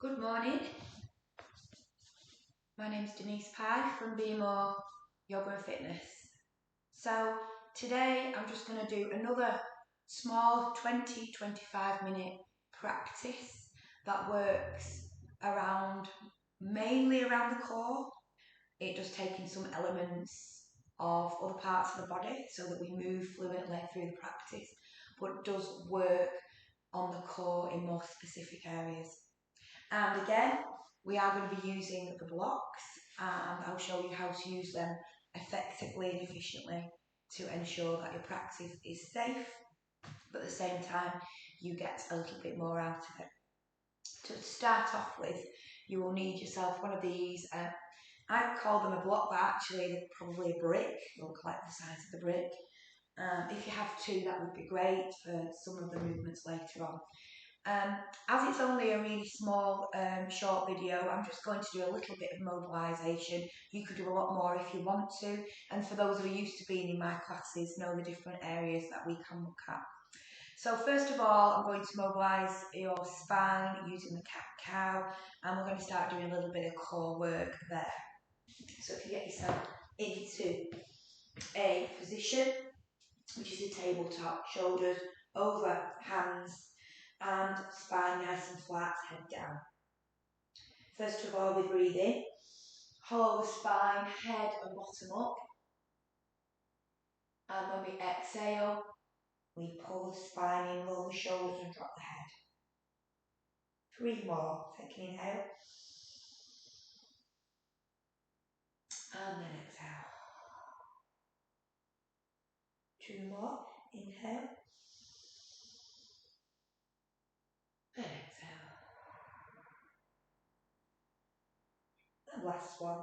Good morning, my name's Denise Pye from Be More Yoga and Fitness. So today I'm just going to do another small 20-25 minute practice that works mainly around the core. It just taking some elements of other parts of the body so that we move fluently through the practice, but does work on the core in more specific areas. And again, we are going to be using the blocks, and I'll show you how to use them effectively and efficiently to ensure that your practice is safe, but at the same time you get a little bit more out of it. To start off with, you will need yourself one of these, I call them a block, but actually they're probably a brick. They'll look like the size of the brick. If you have two, that would be great for some of the movements later on. As it's only a really small, short video, I'm just going to do a little bit of mobilisation. You could do a lot more if you want to, and for those who are used to being in my classes, know the different areas that we can look at. So first of all, I'm going to mobilise your spine using the cat-cow, and we're going to start doing a little bit of core work there. So if you get yourself into a position, which is the tabletop, shoulders over hands, and spine nice and flat, head down. First of all, we breathe in, hold the spine, head and bottom up. And when we exhale, we pull the spine in, roll the shoulders and drop the head. 3 more. Take an inhale. And then exhale. 2 more. Inhale. And exhale. And last one.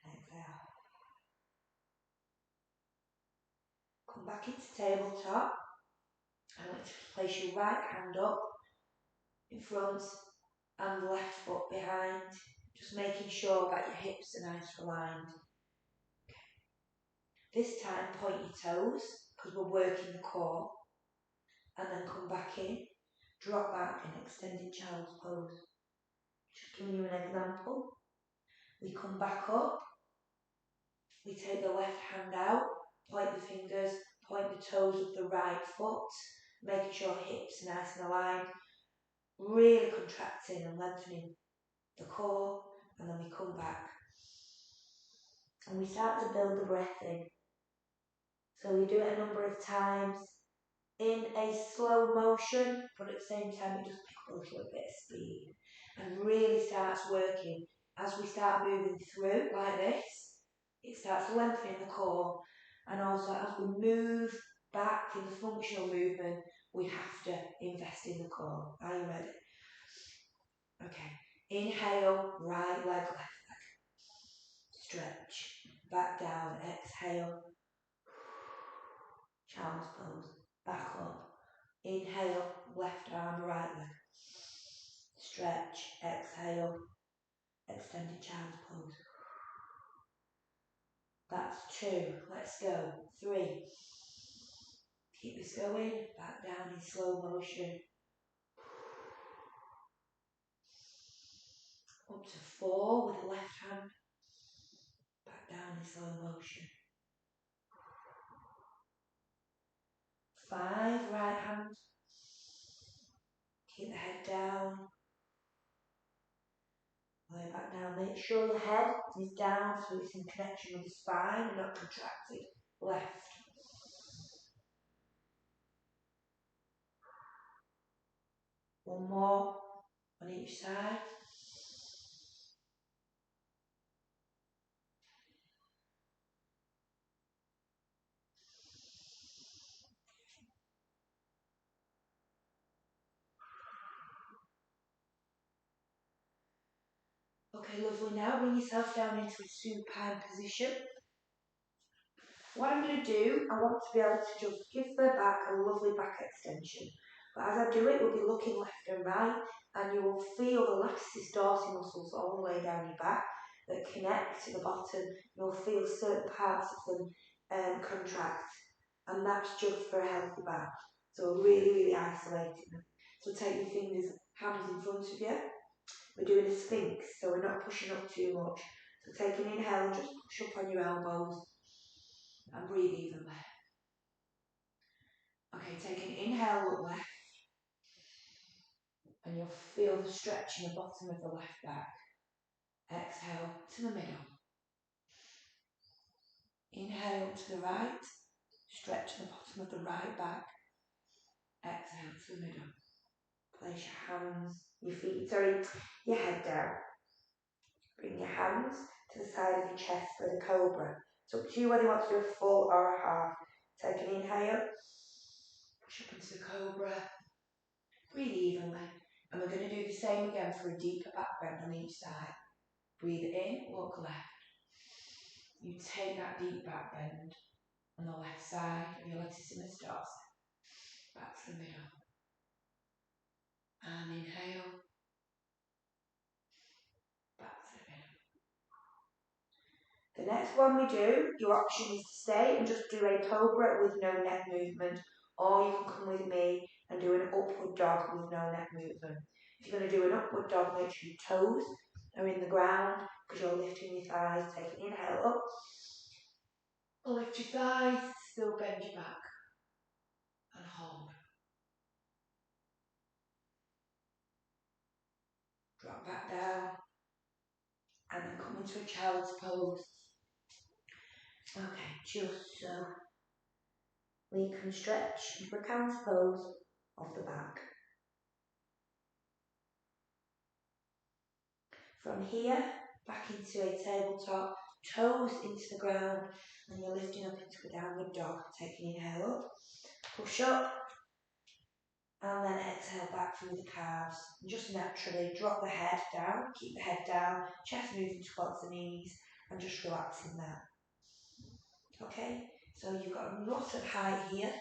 And exhale. Come back into tabletop. I want you to place your right hand up in front and the left foot behind. Just making sure that your hips are nice aligned. Okay. This time point your toes, because we're working the core. And then come back in, drop back in extended child's pose. Just giving you an example. We come back up, we take the left hand out, point the fingers, point the toes of the right foot, making sure hips are nice and aligned, really contracting and lengthening the core, and then we come back. And we start to build the breath in. So we do it a number of times in a slow motion, but at the same time it just picks up a little bit of speed and really starts working. As we start moving through like this, it starts lengthening the core, and also as we move back in the functional movement, we have to invest in the core. Are you ready? Okay. Inhale, right leg, left leg. Stretch. Back down. Exhale. Child's pose. Back up. Inhale, left arm, right leg. Stretch. Exhale. Extended child's pose. That's 2. Let's go. 3. Keep this going. Back down in slow motion. Up to 4 with the left hand. Back down in slow motion. 5, right hand. Keep the head down. Lay back down. Make sure the head is down so it's in connection with the spine and not contracted. Left. One more on each side. Okay, lovely. Now bring yourself down into a supine position. What I'm going to do, I want to be able to just give the back a lovely back extension. But as I do it, we'll be looking left and right, and you will feel the latissimus dorsi muscles all the way down your back that connect to the bottom. You'll feel certain parts of them contract, and that's just for a healthy back. So we're really, really isolating them. So take your fingers, hands in front of you. We're doing a sphinx, so we're not pushing up too much. So take an inhale, just push up on your elbows and breathe evenly. Okay, take an inhale, look left, and you'll feel the stretch in the bottom of the left back. Exhale to the middle. Inhale to the right, stretch the bottom of the right back. Exhale to the middle. Place your hands, your head down. Bring your hands to the side of your chest for the Cobra. It's up to you whether you want to do a full or a half. Take an inhale, push up into the Cobra, breathe evenly. And we're going to do the same again for a deeper back bend on each side. Breathe in, look left. You take that deep back bend on the left side of your latissimus dorsi. Back to the middle. And inhale. Back to the middle. The next one we do, your option is to stay and just do a Cobra with no neck movement. Or you can come with me and do an upward dog with no neck movement. If you're going to do an upward dog, make sure your toes are in the ground because you're lifting your thighs. Take an inhale up. Lift your thighs, still bend your back. And hold. Drop back down. And then come into a child's pose. Okay, just so we can stretch into a counter pose of the back. From here, back into a tabletop, toes into the ground, and you're lifting up into a downward dog. Take an inhale up, push up, and then exhale back through the calves. And just naturally drop the head down, keep the head down, chest moving towards the knees, and just relaxing that. Okay, so you've got a lot of height here.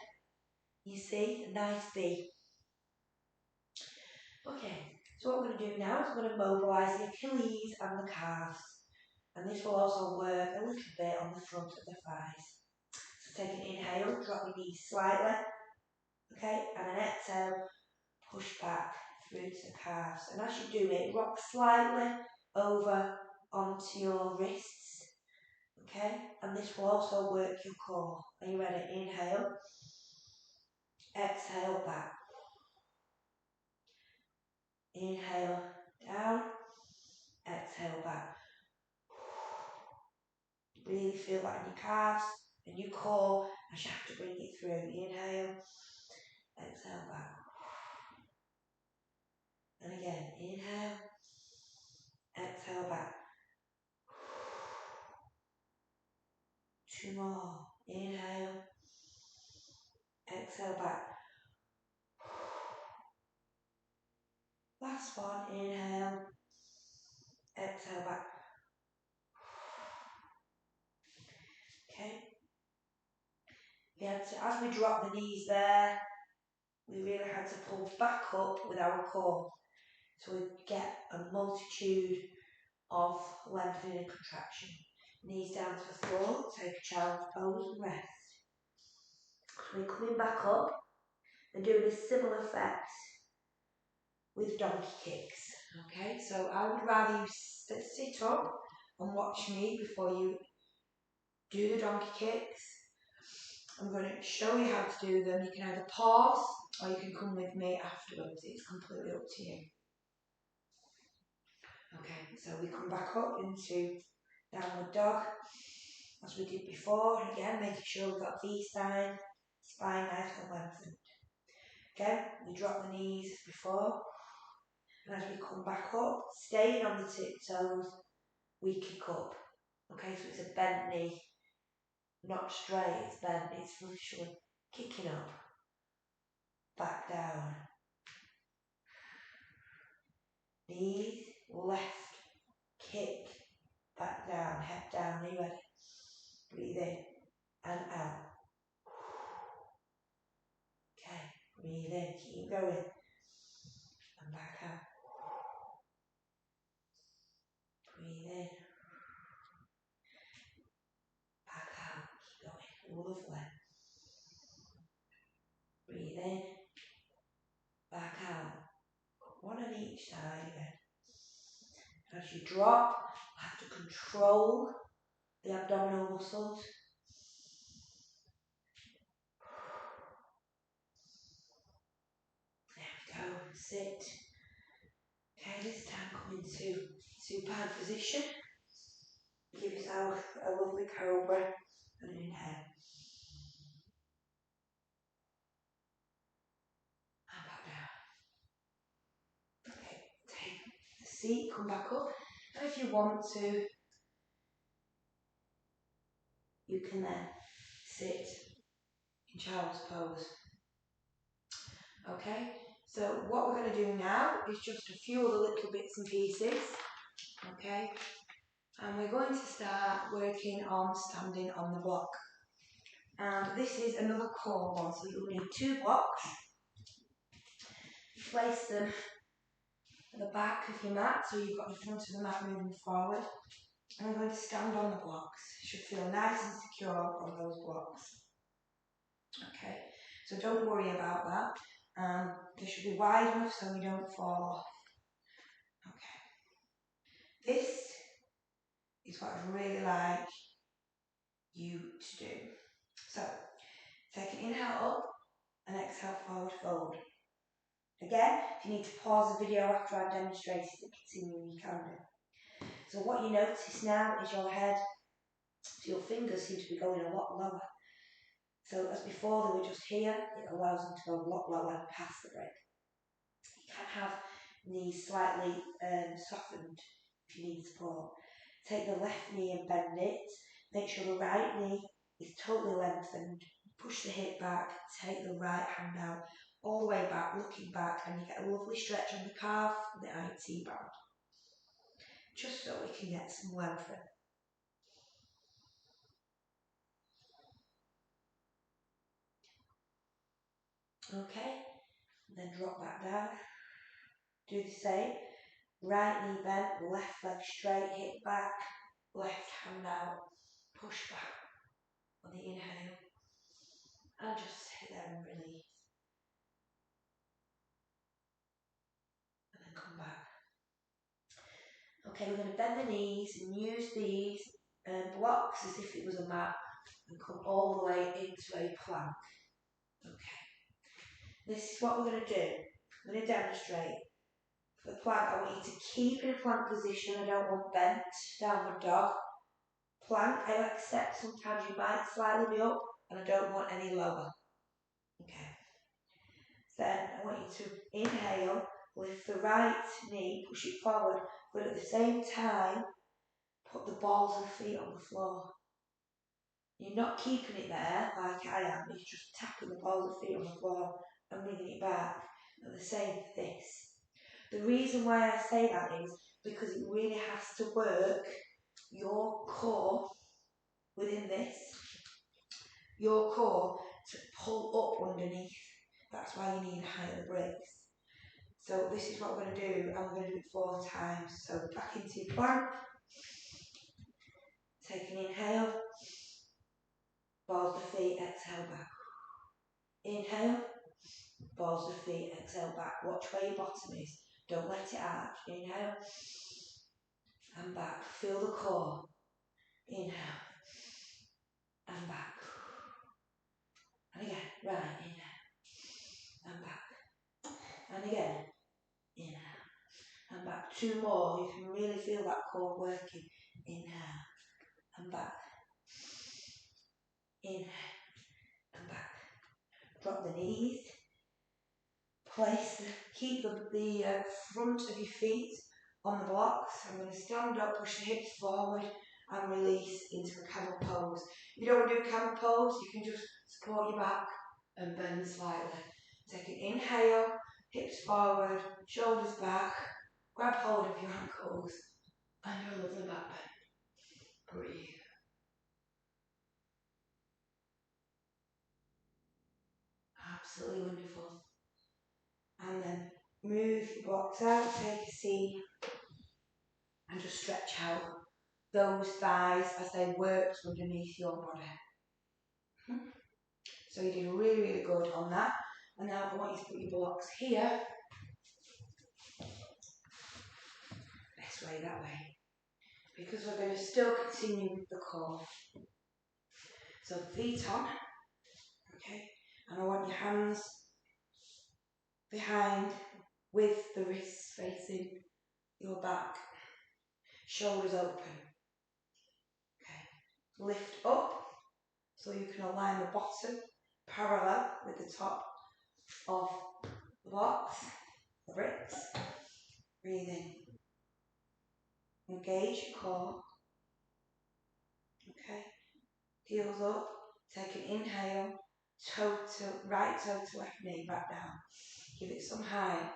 You see, a nice V. Okay, so what we're going to do now is we're going to mobilise the Achilles and the calves. And this will also work a little bit on the front of the thighs. So take an inhale, drop your knees slightly. Okay, and an exhale, push back through to the calves. And as you do it, rock slightly over onto your wrists. Okay, and this will also work your core. Are you ready? Inhale. Exhale back. Inhale down. Exhale back. Really feel that in your calves and your core as you have to bring it through. Inhale. Exhale back. And again, inhale. Exhale back. 2 more. Inhale. Exhale back. Last one. Inhale. Exhale back. Okay. We had to, as we drop the knees there, we really had to pull back up with our core. So we get a multitude of lengthening and contraction. Knees down to the floor, take a child's pose and rest. So we're coming back up and doing a similar effect with donkey kicks. Okay, so I would rather you sit up and watch me before you do the donkey kicks. I'm going to show you how to do them. You can either pause or you can come with me afterwards. It's completely up to you. Okay, so we come back up into downward dog as we did before. Again, making sure we've got V spine nice and lengthened. Again, we drop the knees as before. And as we come back up, staying on the tiptoes, we kick up. Okay, so it's a bent knee. Not straight, it's bent. It's literally kicking up. Back down. Knees, left, kick, back down, head down. Are you ready? Breathe in and out. Okay, breathe in, keep going. And back out. Breathe in. Back out, keep going. Lovely. Breathe in, back out. One on each side again. As you drop, you have to control the abdominal muscles. There we go, sit. Okay, this time come into supine position. Give yourself a lovely cobra and an inhale. And back down. Okay, take a seat, come back up. And if you want to, you can then sit in child's pose. Okay, so what we're going to do now is just a few other little bits and pieces. Okay, and we're going to start working on standing on the block. And this is another core one, so you'll need 2 blocks. Place them at the back of your mat, so you've got the front of the mat moving forward. And we're going to stand on the blocks. You should feel nice and secure on those blocks. Okay, so don't worry about that. They should be wide enough so we don't fall off. Okay. This is what I'd really like you to do. So, take an inhale up and exhale forward fold. Again, if you need to pause the video after I've demonstrated and continue, you can do. So what you notice now is your head, so your fingers seem to be going a lot lower. So as before they were just here, it allows them to go a lot lower past the break. You can have knees slightly softened if you need support. Take the left knee and bend it. Make sure the right knee is totally lengthened. Push the hip back, take the right hand out, all the way back, looking back, and you get a lovely stretch on the calf and the IT band. Just so we can get some length in. Okay, then drop back down. Do the same. Right knee bent, left leg straight, hip back, left hand out, push back on the inhale, and just sit there and release. And then come back. Okay, we're going to bend the knees and use these blocks as if it was a mat and come all the way into a plank. Okay, this is what we're going to do. I'm going to demonstrate. For the plank, I want you to keep in a plank position. I don't want bent, downward dog. Plank, I accept sometimes you might slightly be up, and I don't want any lower. Okay. Then I want you to inhale, lift the right knee, push it forward, but at the same time, put the balls of the feet on the floor. You're not keeping it there like I am, it's just tapping the balls of the feet on the floor and bringing it back. And the same for this. The reason why I say that is because it really has to work your core within this, your core to pull up underneath. That's why you need higher brakes. So this is what we're going to do, and we're going to do it 4 times. So back into your plank. Take an inhale. Balls the feet, exhale back. Inhale. Balls the feet, exhale back. Watch where your bottom is. Don't let it arch. Inhale. And back. Feel the core. Inhale. And back. And again. Right. Inhale. And back. And again. Inhale. And back. 2 more. You can really feel that core working. Inhale. And back. Inhale. And back. Drop the knees. Keep the front of your feet on the blocks. I'm going to stand up, push the hips forward and release into a camel pose. If you don't want to do a camel pose, you can just support your back and bend slightly. Take an inhale, hips forward, shoulders back, grab hold of your ankles and your lovely back bend. Breathe. Absolutely wonderful. And then move your blocks out, take a seat, and just stretch out those thighs as they work underneath your body. So you did really, really good on that. And now I want you to put your blocks here. This way, that way. Because we're going to still continue with the core. So feet on. Okay. And I want your hands behind with the wrists facing your back. Shoulders open. Okay. Lift up so you can align the bottom parallel with the top of the box, the bricks. Breathe in. Engage your core. Okay. Heels up. Take an inhale. Right toe to left knee, back down. Give it some height.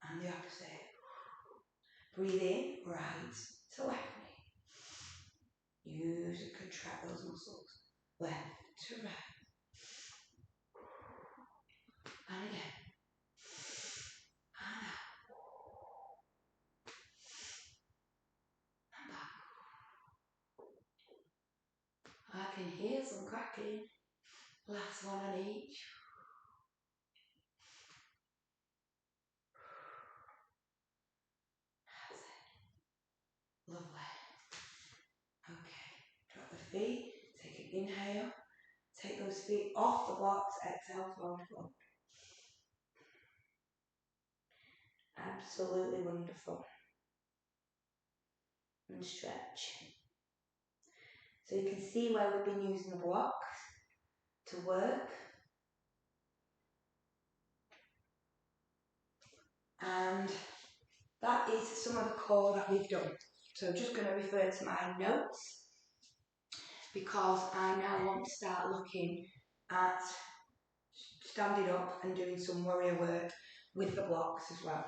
And the opposite. Breathe in, right to left knee. Use and contract those muscles. Left to right. And again. And out. And back. I can hear some cracking. Last one on each. That's it. Lovely. Okay. Drop the feet. Take an inhale. Take those feet off the blocks. Exhale, forward fold. Absolutely wonderful. And stretch. So you can see where we've been using the blocks to work. And that is some of the core that we've done. So I'm just going to refer to my notes because I now want to start looking at standing up and doing some warrior work with the blocks as well.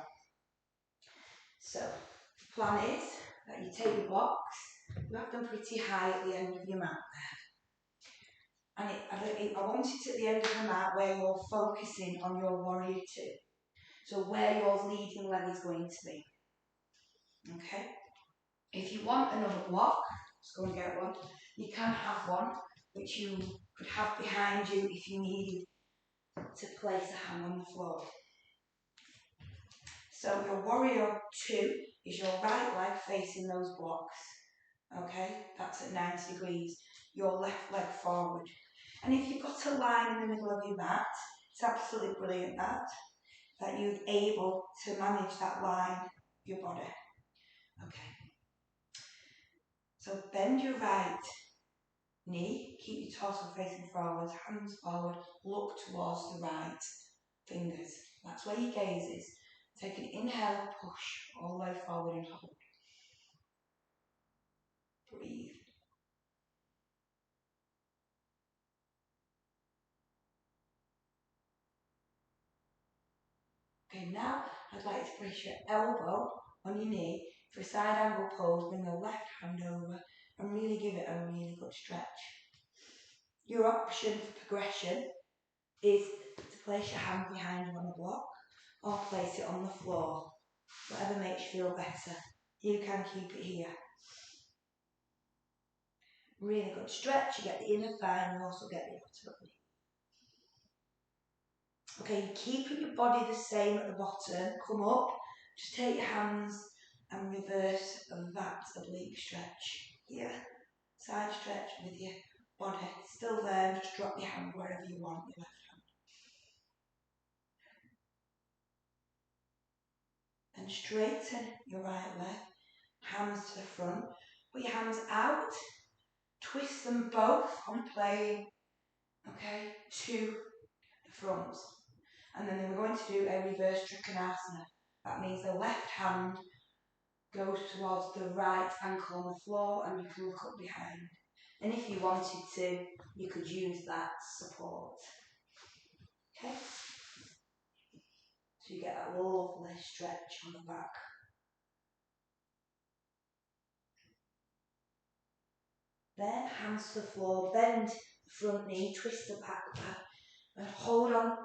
So the plan is that you take the blocks, you have them pretty high at the end of your mat there. And I want it at the end of the mat where you're focusing on your warrior two. So where your leading leg is going to be. Okay? If you want another block, let's go and get one. You can have one which you could have behind you if you needed to place a hand on the floor. So your warrior two is your right leg facing those blocks. Okay, that's at 90 degrees. Your left leg forward. And if you've got a line in the middle of your mat, it's absolutely brilliant that you're able to manage that line of your body. Okay. So bend your right knee, keep your torso facing forward, hands forward, look towards the right fingers. That's where your gaze is. Take an inhale, push all the way forward and hold. Breathe. Okay, now I'd like to place your elbow on your knee for a side angle pose. Bring the left hand over and really give it a really good stretch. Your option for progression is to place your hand behind you on the block or place it on the floor. Whatever makes you feel better. You can keep it here. Really good stretch. You get the inner thigh and you also get the outer knee. Okay, keeping your body the same at the bottom. Come up. Just take your hands and reverse that oblique stretch. Here. Side stretch with your body still there. Just drop your hand wherever you want, your left hand. And straighten your right leg. Hands to the front. Put your hands out. Twist them both on a plane. Okay, to the front. And then we're going to do a reverse trikonasana. That means the left hand goes towards the right ankle on the floor and you can look up behind. And if you wanted to, you could use that support. Okay? So you get that lovely stretch on the back. Then hands to the floor, bend the front knee, twist the back, and hold on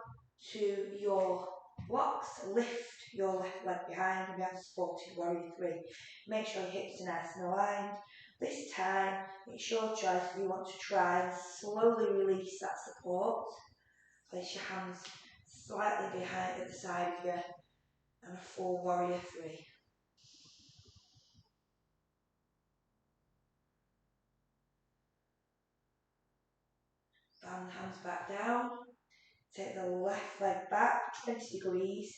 to your blocks. Lift your left leg behind and we have supported warrior three. Make sure your hips are nice and aligned. This time, it's your choice if you want to try and slowly release that support Place your hands slightly behind at the side of you, and a full warrior 3. Bend hands back down. Take the left leg back 20 degrees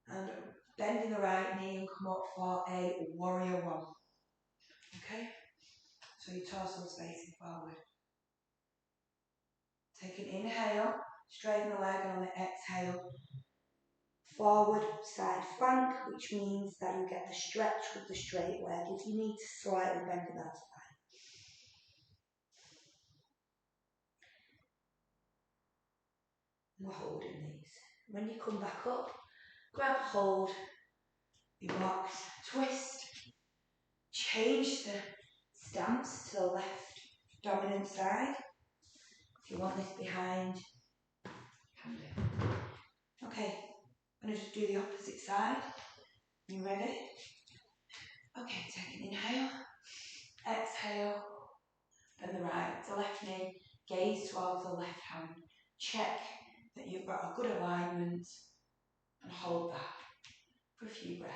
and bending the right knee and come up for a warrior 1. Okay? So your torso is facing forward. Take an inhale, straighten the leg, and on the exhale, forward side flank, which means that you get the stretch with the straight leg. If you need to slightly bend it, that's fine. We're holding these. When you come back up, grab hold, your box, twist, change the stance to the left dominant side. If you want this behind, can do. Okay, I'm going to just do the opposite side. You ready? Okay, take an inhale, exhale, then the right, the left knee, gaze towards the left hand. Check that you've got a good alignment and hold that for a few breaths.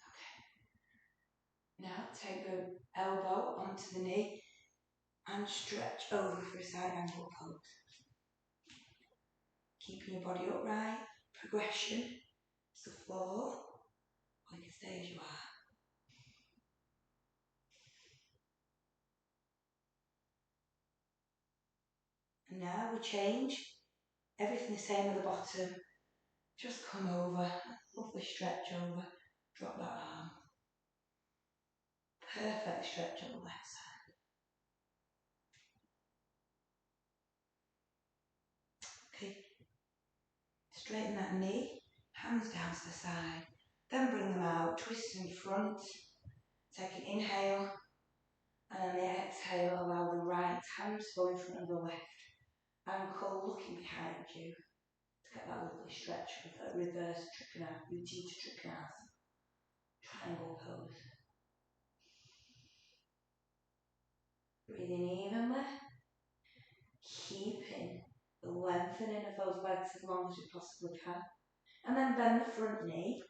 Okay. Now take the elbow onto the knee and stretch over for a side angle pose. Keeping your body upright, progression to the floor, or you can stay as you are. And now we change, everything the same at the bottom, just come over, lovely stretch over, drop that arm. Perfect stretch on the left side. Okay, straighten that knee, hands down to the side, then bring them out, twist in front, take an inhale, and on the exhale allow the right hand to go in front of the left, ankle looking behind you to get that lovely stretch with a reverse Utthita Trikonasana, triangle pose. Breathing evenly, keeping the lengthening of those legs as long as you possibly can. And then bend the front knee,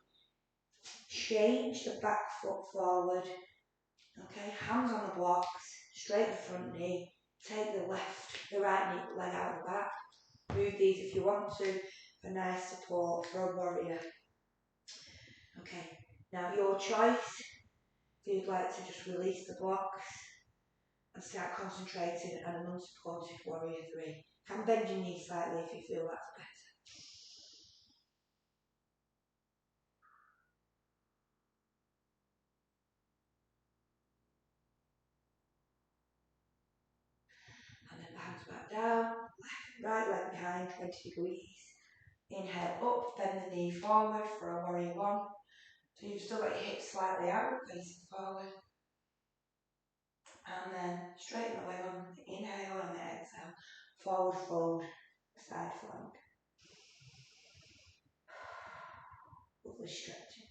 change the back foot forward. Okay, hands on the blocks, straight the front knee, take the right knee, leg out the back. Move these if you want to for nice support for a warrior. Okay, now your choice. If you'd like to just release the blocks and start concentrating on an unsupported warrior 3. Can bend your knee slightly if you feel that's better. And then hands back down, right leg behind, 20 degrees. Inhale up, bend the knee forward for a warrior 1. So you've still got your hips slightly out, facing forward. And then straighten the leg on the inhale and the exhale. Forward fold, side flank. Lovely stretching.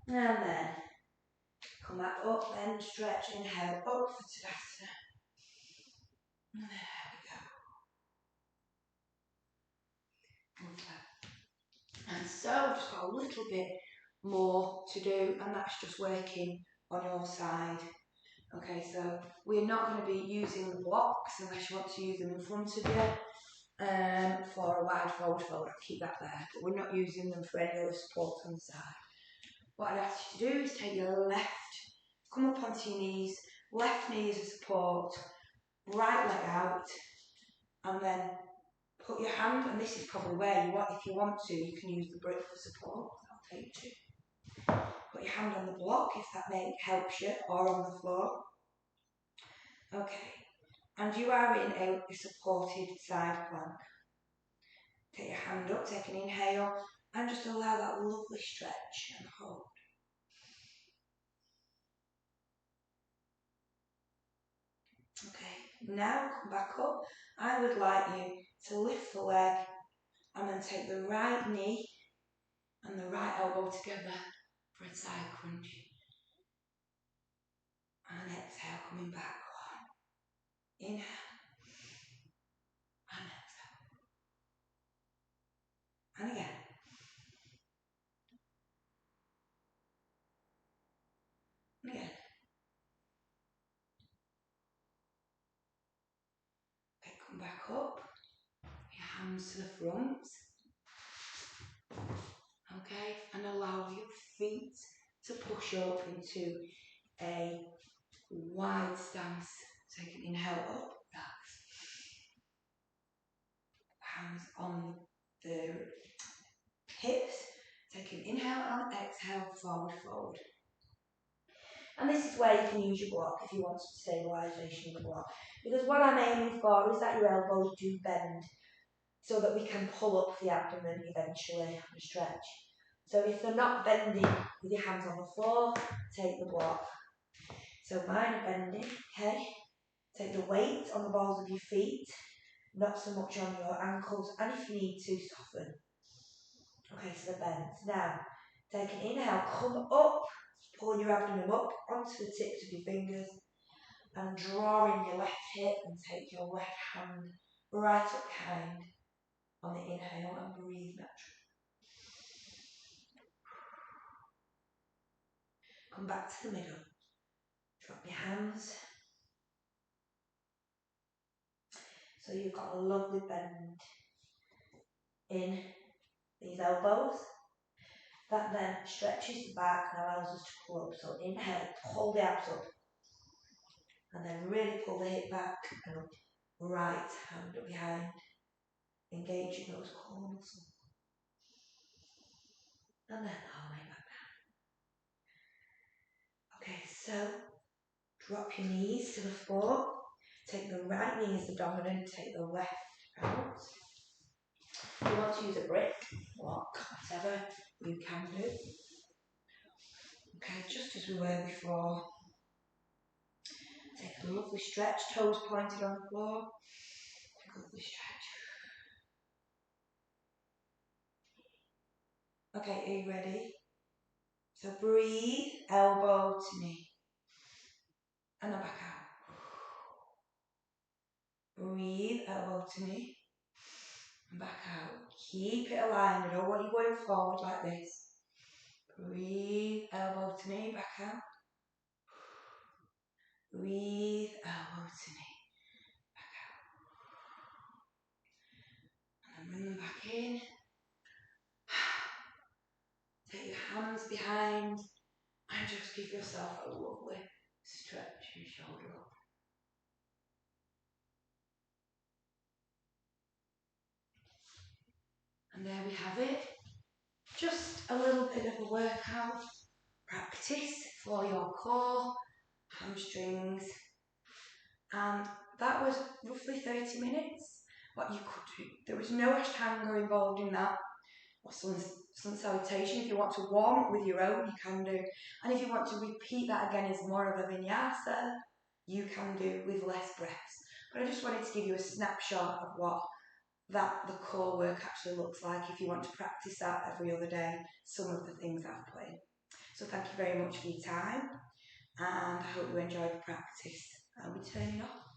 And then come back up, then stretch, inhale up for Tadasana. And there we go. Lovely. And so, just got a little bit more to do, and that's just working on your side. Okay, so we're not going to be using the blocks unless you want to use them in front of you for a wide forward fold. I'll keep that there, but we're not using them for any other support on the side. What I'd ask you to do is take your left, come up onto your knees, left knee as a support, right leg out, and then put your hand, and this is probably where you want, if you want to, you can use the brick for support. I'll take 2. Put your hand on the block if that helps you, or on the floor. Okay, and you are in a supported side plank. Take your hand up, take an inhale, and just allow that lovely stretch and hold. Okay, now come back up. I would like you to lift the leg and then take the right knee and the right elbow together for a side crunch. coming back. Inhale and exhale. And again. And again. Okay, come back up. Your hands to the front. Okay, and allow your feet to push up into a wide stance. Take an inhale up, relax. Hands on the hips. Take an inhale and exhale, forward fold. And this is where you can use your block if you want some stabilisation of the block. Because what I'm aiming for is that your elbows do bend so that we can pull up the abdomen eventually and stretch. So if they're not bending with your hands on the floor, take the block. So mine are bending, okay? Take the weight on the balls of your feet, not so much on your ankles, and if you need to, soften. Okay, so they're bent. Now, take an inhale, come up, pulling your abdomen up onto the tips of your fingers, and draw in your left hip and take your left hand right up behind on the inhale and breathe naturally. Come back to the middle. Drop your hands. So you've got a lovely bend in these elbows. That then stretches the back and allows us to pull up. So inhale, pull the abs up. And then really pull the hip back and up. Right hand up behind. Engaging those core muscles. And then all the way back down. Okay, so drop your knees to the floor. Take the right knee as the dominant, take the left out. If you want to use a brick, block, whatever, you can do. Okay, just as we were before. Take a lovely stretch, toes pointed on the floor. Take a lovely stretch. Okay, are you ready? So breathe, elbow to knee. And then back out. Breathe, elbow to knee. And back out. Keep it aligned. I don't want you going forward like this. Breathe, elbow to knee, back out. Breathe, elbow to knee, back out. And then bring them back in. Take your hands behind and just give yourself a lovely stretch your shoulder up. And there we have it. Just a little bit of a workout practice for your core, hamstrings, and that was roughly 30 minutes. What you could do, there was no ashtanga involved in that, or sun salutation. If you want to warm up with your own, you can do. And if you want to repeat that again as more of a vinyasa, you can do with less breaths. But I just wanted to give you a snapshot of what the core work actually looks like if you want to practice that every other day, some of the things I've played. So thank you very much for your time, and I hope you enjoyed the practice. I'll be turning off.